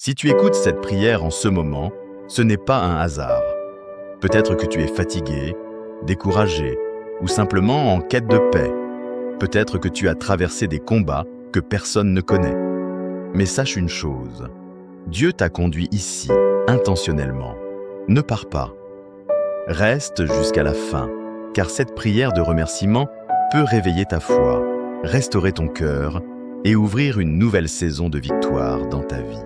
Si tu écoutes cette prière en ce moment, ce n'est pas un hasard. Peut-être que tu es fatigué, découragé ou simplement en quête de paix. Peut-être que tu as traversé des combats que personne ne connaît. Mais sache une chose, Dieu t'a conduit ici, intentionnellement. Ne pars pas. Reste jusqu'à la fin, car cette prière de remerciement peut réveiller ta foi, restaurer ton cœur et ouvrir une nouvelle saison de victoire dans ta vie.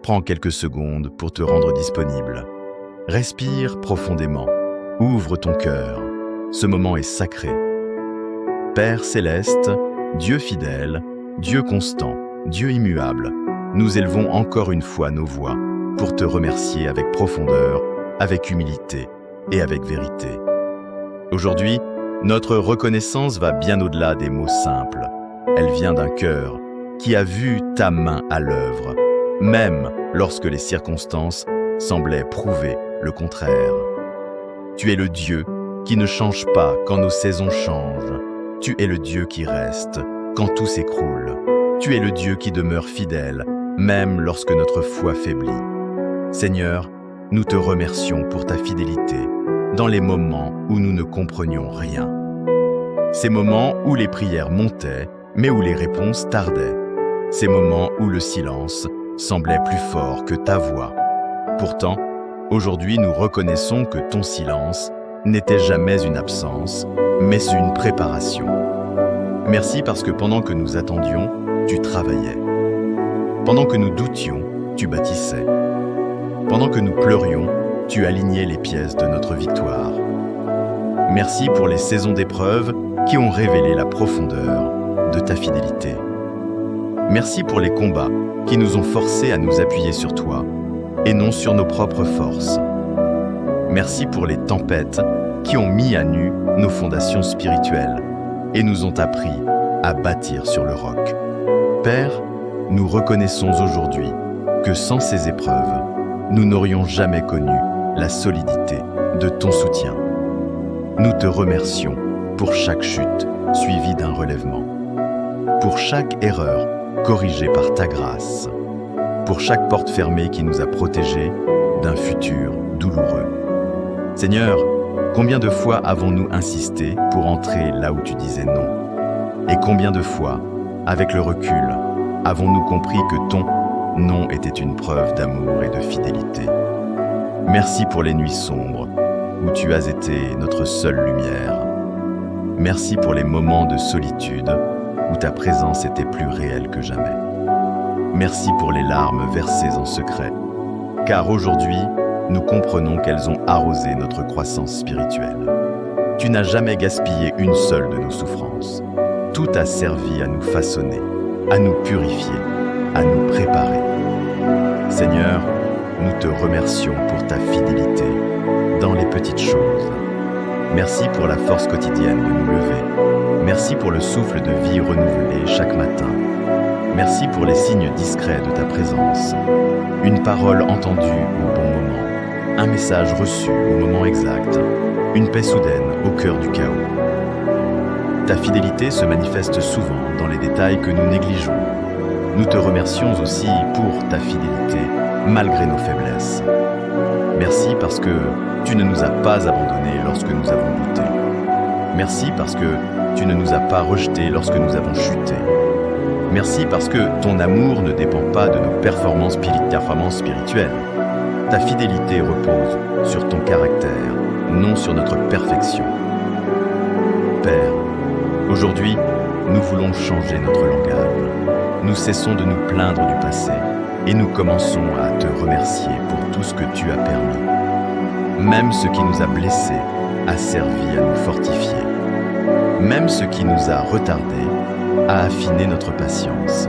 Prends quelques secondes pour te rendre disponible. Respire profondément. Ouvre ton cœur. Ce moment est sacré. Père céleste, Dieu fidèle, Dieu constant, Dieu immuable, nous élevons encore une fois nos voix pour te remercier avec profondeur, avec humilité et avec vérité. Aujourd'hui, notre reconnaissance va bien au-delà des mots simples. Elle vient d'un cœur qui a vu ta main à l'œuvre, même lorsque les circonstances semblaient prouver le contraire. Tu es le Dieu qui ne change pas quand nos saisons changent. Tu es le Dieu qui reste quand tout s'écroule. Tu es le Dieu qui demeure fidèle, même lorsque notre foi faiblit. Seigneur, nous te remercions pour ta fidélité dans les moments où nous ne comprenions rien. Ces moments où les prières montaient, mais où les réponses tardaient. Ces moments où le silence semblait plus fort que ta voix. Pourtant, aujourd'hui nous reconnaissons que ton silence n'était jamais une absence, mais une préparation. Merci parce que pendant que nous attendions, tu travaillais. Pendant que nous doutions, tu bâtissais. Pendant que nous pleurions, tu alignais les pièces de notre victoire. Merci pour les saisons d'épreuve qui ont révélé la profondeur de ta fidélité. Merci pour les combats qui nous ont forcés à nous appuyer sur toi et non sur nos propres forces. Merci pour les tempêtes qui ont mis à nu nos fondations spirituelles et nous ont appris à bâtir sur le roc. Père, nous reconnaissons aujourd'hui que sans ces épreuves, nous n'aurions jamais connu la solidité de ton soutien. Nous te remercions pour chaque chute suivie d'un relèvement, pour chaque erreur corrigée par ta grâce, pour chaque porte fermée qui nous a protégés d'un futur douloureux. Seigneur, combien de fois avons-nous insisté pour entrer là où tu disais non? Et combien de fois, avec le recul, avons-nous compris que ton non était une preuve d'amour et de fidélité? Merci pour les nuits sombres, où tu as été notre seule lumière. Merci pour les moments de solitude, où ta présence était plus réelle que jamais. Merci pour les larmes versées en secret, car aujourd'hui, nous comprenons qu'elles ont arrosé notre croissance spirituelle. Tu n'as jamais gaspillé une seule de nos souffrances. Tout a servi à nous façonner, à nous purifier, à nous préparer. Seigneur, nous te remercions pour ta fidélité dans les petites choses. Merci pour la force quotidienne de nous lever. Merci pour le souffle de vie renouvelé chaque matin. Merci pour les signes discrets de ta présence. Une parole entendue au bon moment. Un message reçu au moment exact. Une paix soudaine au cœur du chaos. Ta fidélité se manifeste souvent dans les détails que nous négligeons. Nous te remercions aussi pour ta fidélité malgré nos faiblesses. Merci parce que tu ne nous as pas abandonnés lorsque nous avons douté. Merci parce que tu ne nous as pas rejetés lorsque nous avons chuté. Merci parce que ton amour ne dépend pas de nos performances spirituelles. Ta fidélité repose sur ton caractère, non sur notre perfection. Père, aujourd'hui, nous voulons changer notre langage. Nous cessons de nous plaindre du passé et nous commençons à te remercier pour tout ce que tu as permis. Même ce qui nous a blessés a servi à nous fortifier. Même ce qui nous a retardés a affiné notre patience.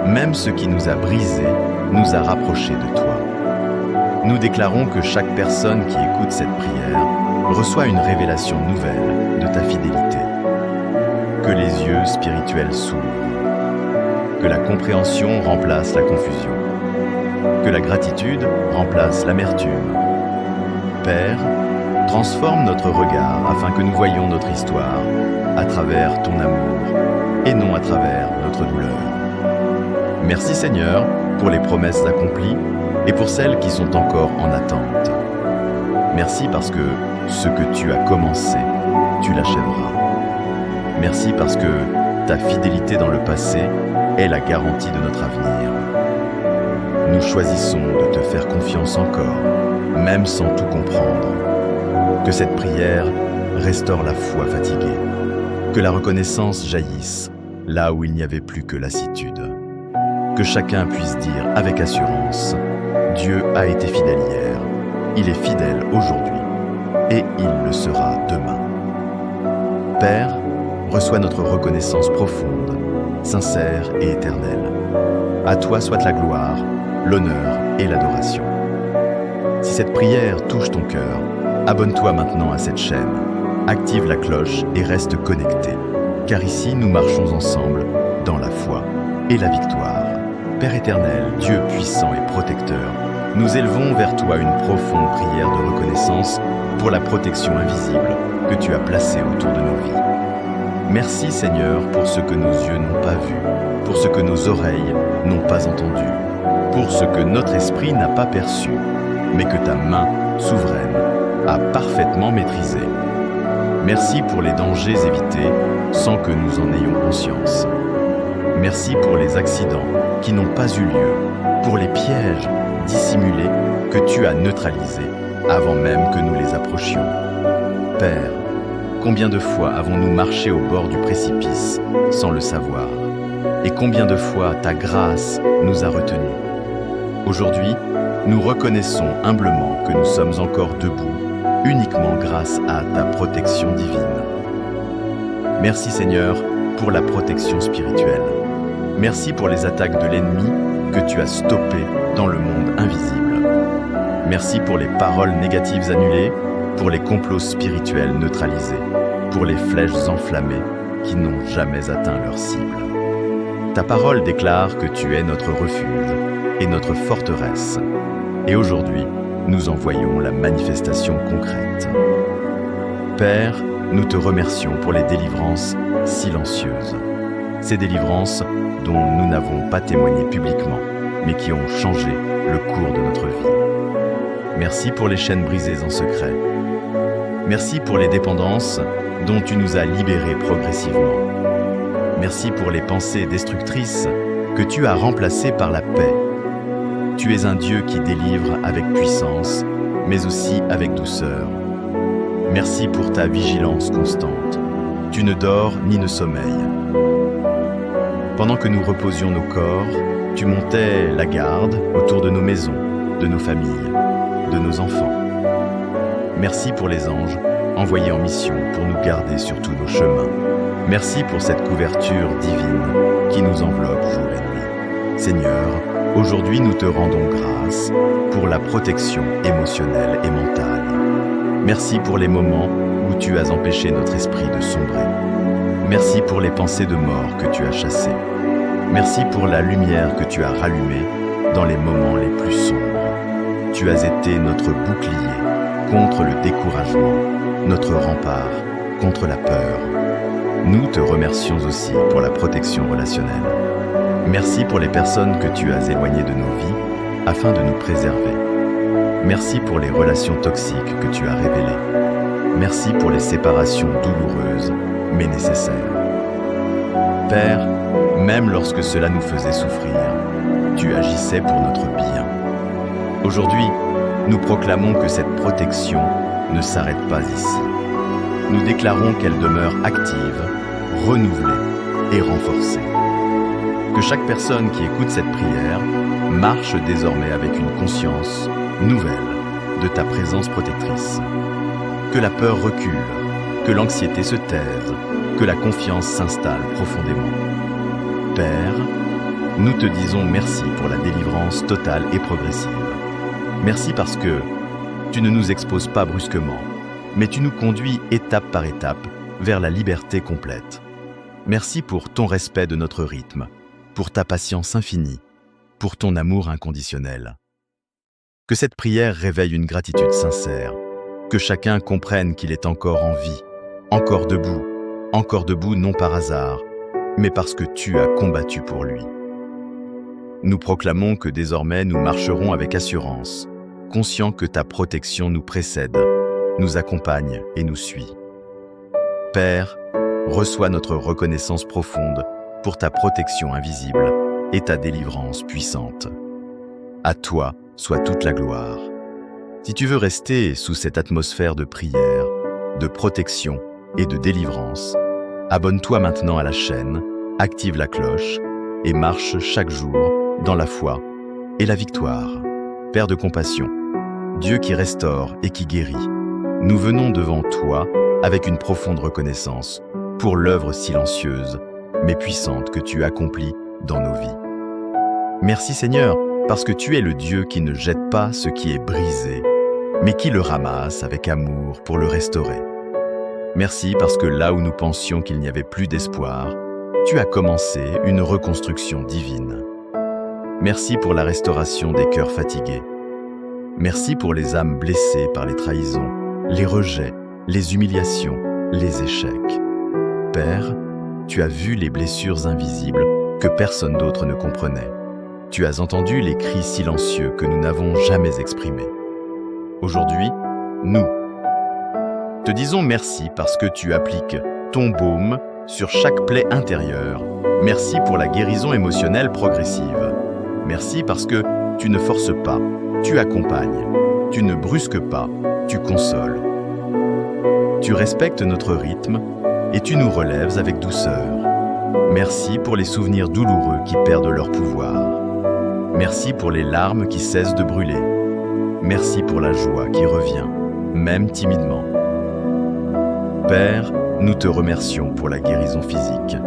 Même ce qui nous a brisés nous a rapprochés de toi. Nous déclarons que chaque personne qui écoute cette prière reçoit une révélation nouvelle de ta fidélité. Que les yeux spirituels s'ouvrent. Que la compréhension remplace la confusion. Que la gratitude remplace l'amertume. Père, transforme notre regard afin que nous voyions notre histoire à travers ton amour et non à travers notre douleur. Merci Seigneur pour les promesses accomplies et pour celles qui sont encore en attente. Merci parce que ce que tu as commencé, tu l'achèveras. Merci parce que ta fidélité dans le passé est la garantie de notre avenir. Nous choisissons de te faire confiance encore, même sans tout comprendre. Que cette prière restaure la foi fatiguée. Que la reconnaissance jaillisse là où il n'y avait plus que lassitude. Que chacun puisse dire avec assurance, Dieu a été fidèle hier, il est fidèle aujourd'hui, et il le sera demain. Père, reçois notre reconnaissance profonde, sincère et éternelle. À toi soit la gloire, l'honneur et l'adoration. Si cette prière touche ton cœur, abonne-toi maintenant à cette chaîne, active la cloche et reste connecté, car ici nous marchons ensemble dans la foi et la victoire. Père éternel, Dieu puissant et protecteur, nous élevons vers toi une profonde prière de reconnaissance pour la protection invisible que tu as placée autour de nos vies. Merci Seigneur pour ce que nos yeux n'ont pas vu, pour ce que nos oreilles n'ont pas entendu, pour ce que notre esprit n'a pas perçu, mais que ta main souveraine a parfaitement maîtrisé. Merci pour les dangers évités sans que nous en ayons conscience. Merci pour les accidents qui n'ont pas eu lieu, pour les pièges dissimulés que tu as neutralisés avant même que nous les approchions. Père, combien de fois avons-nous marché au bord du précipice sans le savoir? Et combien de fois ta grâce nous a retenus? Aujourd'hui, nous reconnaissons humblement que nous sommes encore debout uniquement grâce à ta protection divine. Merci Seigneur pour la protection spirituelle. Merci pour les attaques de l'ennemi que tu as stoppées dans le monde invisible. Merci pour les paroles négatives annulées, pour les complots spirituels neutralisés, pour les flèches enflammées qui n'ont jamais atteint leur cible. Ta parole déclare que tu es notre refuge et notre forteresse. Et aujourd'hui, nous en voyons la manifestation concrète. Père, nous te remercions pour les délivrances silencieuses. Ces délivrances dont nous n'avons pas témoigné publiquement, mais qui ont changé le cours de notre vie. Merci pour les chaînes brisées en secret. Merci pour les dépendances dont tu nous as libérés progressivement. Merci pour les pensées destructrices que tu as remplacées par la paix. Tu es un Dieu qui délivre avec puissance, mais aussi avec douceur. Merci pour ta vigilance constante. Tu ne dors ni ne sommeilles. Pendant que nous reposions nos corps, tu montais la garde autour de nos maisons, de nos familles, de nos enfants. Merci pour les anges envoyés en mission pour nous garder sur tous nos chemins. Merci pour cette couverture divine qui nous enveloppe jour et nuit. Seigneur, aujourd'hui nous te rendons grâce pour la protection émotionnelle et mentale. Merci pour les moments où tu as empêché notre esprit de sombrer. Merci pour les pensées de mort que tu as chassées. Merci pour la lumière que tu as rallumée dans les moments les plus sombres. Tu as été notre bouclier contre le découragement, notre rempart contre la peur. Nous te remercions aussi pour la protection relationnelle. Merci pour les personnes que tu as éloignées de nos vies afin de nous préserver. Merci pour les relations toxiques que tu as révélées. Merci pour les séparations douloureuses, mais nécessaires. Père, même lorsque cela nous faisait souffrir, tu agissais pour notre bien. Aujourd'hui, nous proclamons que cette protection ne s'arrête pas ici. Nous déclarons qu'elle demeure active, renouvelée et renforcée. Que chaque personne qui écoute cette prière marche désormais avec une conscience nouvelle de ta présence protectrice. Que la peur recule, que l'anxiété se taise, que la confiance s'installe profondément. Père, nous te disons merci pour la délivrance totale et progressive. Merci parce que tu ne nous exposes pas brusquement, mais tu nous conduis étape par étape vers la liberté complète. Merci pour ton respect de notre rythme, pour ta patience infinie, pour ton amour inconditionnel. Que cette prière réveille une gratitude sincère, que chacun comprenne qu'il est encore en vie, encore debout non par hasard, mais parce que tu as combattu pour lui. Nous proclamons que désormais nous marcherons avec assurance, conscients que ta protection nous précède, nous accompagne et nous suit. Père, reçois notre reconnaissance profonde pour ta protection invisible et ta délivrance puissante. À toi soit toute la gloire. Si tu veux rester sous cette atmosphère de prière, de protection et de délivrance, abonne-toi maintenant à la chaîne, active la cloche et marche chaque jour dans la foi et la victoire. Père de compassion, Dieu qui restaure et qui guérit, nous venons devant toi avec une profonde reconnaissance pour l'œuvre silencieuse mais puissante que tu accomplis dans nos vies. Merci Seigneur, parce que tu es le Dieu qui ne jette pas ce qui est brisé, mais qui le ramasse avec amour pour le restaurer. Merci parce que là où nous pensions qu'il n'y avait plus d'espoir, tu as commencé une reconstruction divine. Merci pour la restauration des cœurs fatigués. Merci pour les âmes blessées par les trahisons, les rejets, les humiliations, les échecs. Père, tu as vu les blessures invisibles que personne d'autre ne comprenait. Tu as entendu les cris silencieux que nous n'avons jamais exprimés. Aujourd'hui, nous te disons merci parce que tu appliques ton baume sur chaque plaie intérieure. Merci pour la guérison émotionnelle progressive. Merci parce que tu ne forces pas, tu accompagnes. Tu ne brusques pas, tu consoles. Tu respectes notre rythme et tu nous relèves avec douceur. Merci pour les souvenirs douloureux qui perdent leur pouvoir. Merci pour les larmes qui cessent de brûler. Merci pour la joie qui revient, même timidement. Père, nous te remercions pour la guérison physique.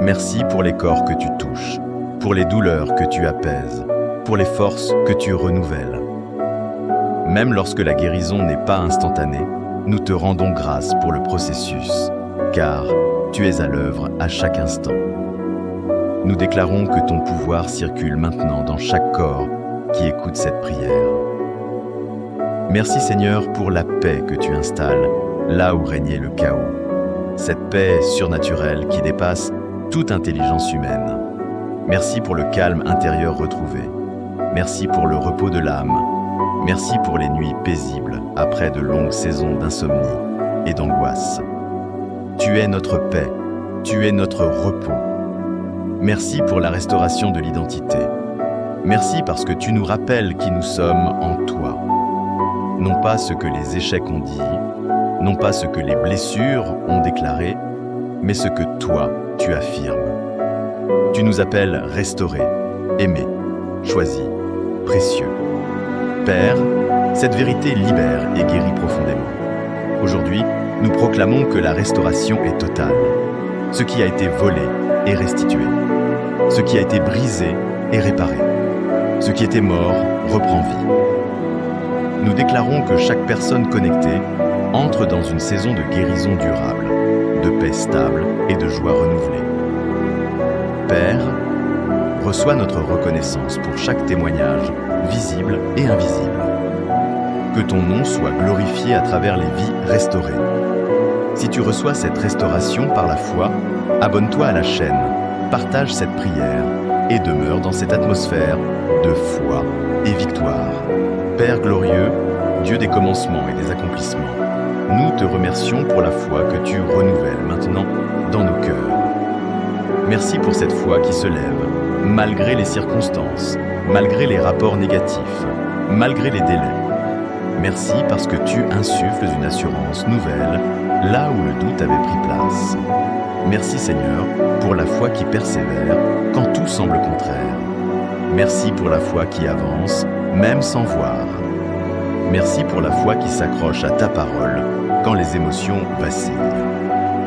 Merci pour les corps que tu touches, pour les douleurs que tu apaises, pour les forces que tu renouvelles. Même lorsque la guérison n'est pas instantanée, nous te rendons grâce pour le processus, car tu es à l'œuvre à chaque instant. Nous déclarons que ton pouvoir circule maintenant dans chaque corps qui écoute cette prière. Merci Seigneur pour la paix que tu installes là où régnait le chaos. Cette paix surnaturelle qui dépasse toute intelligence humaine. Merci pour le calme intérieur retrouvé. Merci pour le repos de l'âme. Merci pour les nuits paisibles après de longues saisons d'insomnie et d'angoisse. Tu es notre paix, tu es notre repos. Merci pour la restauration de l'identité. Merci parce que tu nous rappelles qui nous sommes en toi. Non pas ce que les échecs ont dit, non pas ce que les blessures ont déclaré, mais ce que toi, tu affirmes. Tu nous appelles restaurés, aimés, choisis, précieux. Père, cette vérité libère et guérit profondément. Aujourd'hui, nous proclamons que la restauration est totale. Ce qui a été volé est restitué. Ce qui a été brisé est réparé. Ce qui était mort reprend vie. Nous déclarons que chaque personne connectée entre dans une saison de guérison durable, de paix stable et de joie renouvelée. Père, reçois notre reconnaissance pour chaque témoignage, visible et invisible. Que ton nom soit glorifié à travers les vies restaurées. Si tu reçois cette restauration par la foi, abonne-toi à la chaîne, partage cette prière et demeure dans cette atmosphère de foi et victoire. Père glorieux, Dieu des commencements et des accomplissements, nous te remercions pour la foi que tu renouvelles maintenant dans nos cœurs. Merci pour cette foi qui se lève, malgré les circonstances, malgré les rapports négatifs, malgré les délais. Merci parce que tu insuffles une assurance nouvelle là où le doute avait pris place. Merci Seigneur pour la foi qui persévère quand tout semble contraire. Merci pour la foi qui avance, même sans voir. Merci pour la foi qui s'accroche à ta parole quand les émotions vacillent.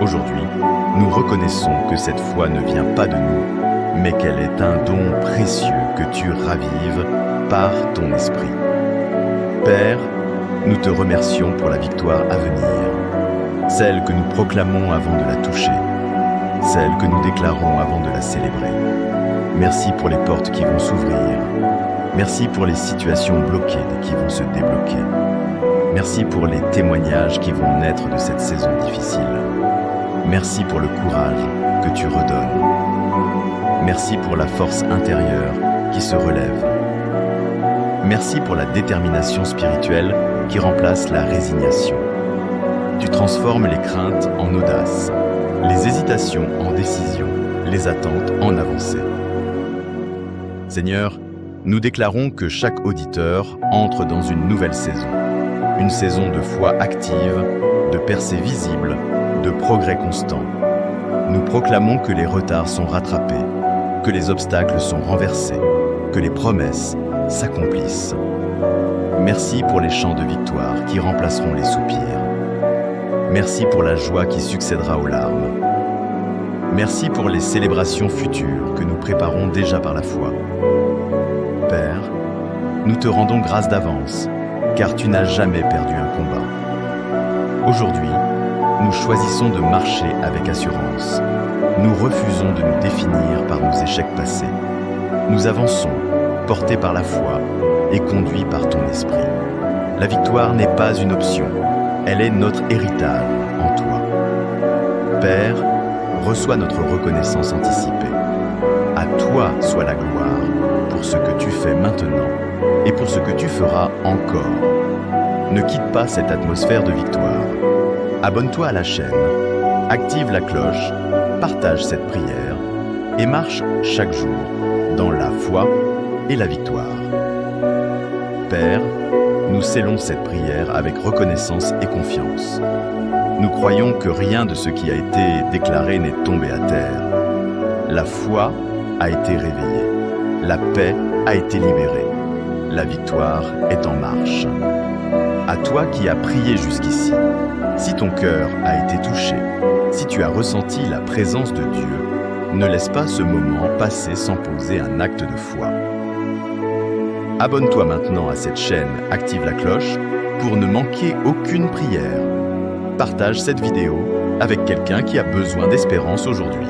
Aujourd'hui, nous reconnaissons que cette foi ne vient pas de nous, mais qu'elle est un don précieux que tu ravives par ton esprit. Père, nous te remercions pour la victoire à venir, celle que nous proclamons avant de la toucher, celle que nous déclarons avant de la célébrer. Merci pour les portes qui vont s'ouvrir. Merci pour les situations bloquées qui vont se débloquer. Merci pour les témoignages qui vont naître de cette saison difficile. Merci pour le courage que tu redonnes. Merci pour la force intérieure qui se relève. Merci pour la détermination spirituelle qui remplace la résignation. Tu transformes les craintes en audace, les hésitations en décision, les attentes en avancée. Seigneur, nous déclarons que chaque auditeur entre dans une nouvelle saison. Une saison de foi active, de percée visible, de progrès constant. Nous proclamons que les retards sont rattrapés, que les obstacles sont renversés, que les promesses s'accomplissent. Merci pour les chants de victoire qui remplaceront les soupirs. Merci pour la joie qui succédera aux larmes. Merci pour les célébrations futures que nous préparons déjà par la foi. Père, nous te rendons grâce d'avance, car tu n'as jamais perdu un combat. Aujourd'hui, nous choisissons de marcher avec assurance. Nous refusons de nous définir par nos échecs passés. Nous avançons, portés par la foi et conduits par ton esprit. La victoire n'est pas une option, elle est notre héritage en toi. Père, reçois notre reconnaissance anticipée. À toi soit la gloire pour ce que tu fais maintenant et pour ce que tu feras encore. Ne quitte pas cette atmosphère de victoire. Abonne-toi à la chaîne, active la cloche, partage cette prière et marche chaque jour dans la foi et la victoire. Père, nous scellons cette prière avec reconnaissance et confiance. Nous croyons que rien de ce qui a été déclaré n'est tombé à terre. La foi a été réveillée. La paix a été libérée. La victoire est en marche. À toi qui as prié jusqu'ici, si ton cœur a été touché, si tu as ressenti la présence de Dieu, ne laisse pas ce moment passer sans poser un acte de foi. Abonne-toi maintenant à cette chaîne, active la cloche pour ne manquer aucune prière. Partage cette vidéo avec quelqu'un qui a besoin d'espérance aujourd'hui.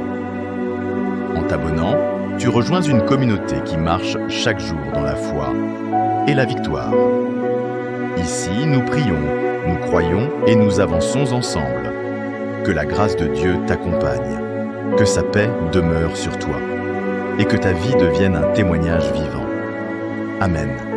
En t'abonnant, tu rejoins une communauté qui marche chaque jour dans la foi et la victoire. Ici, nous prions, nous croyons et nous avançons ensemble. Que la grâce de Dieu t'accompagne, que sa paix demeure sur toi et que ta vie devienne un témoignage vivant. Amen.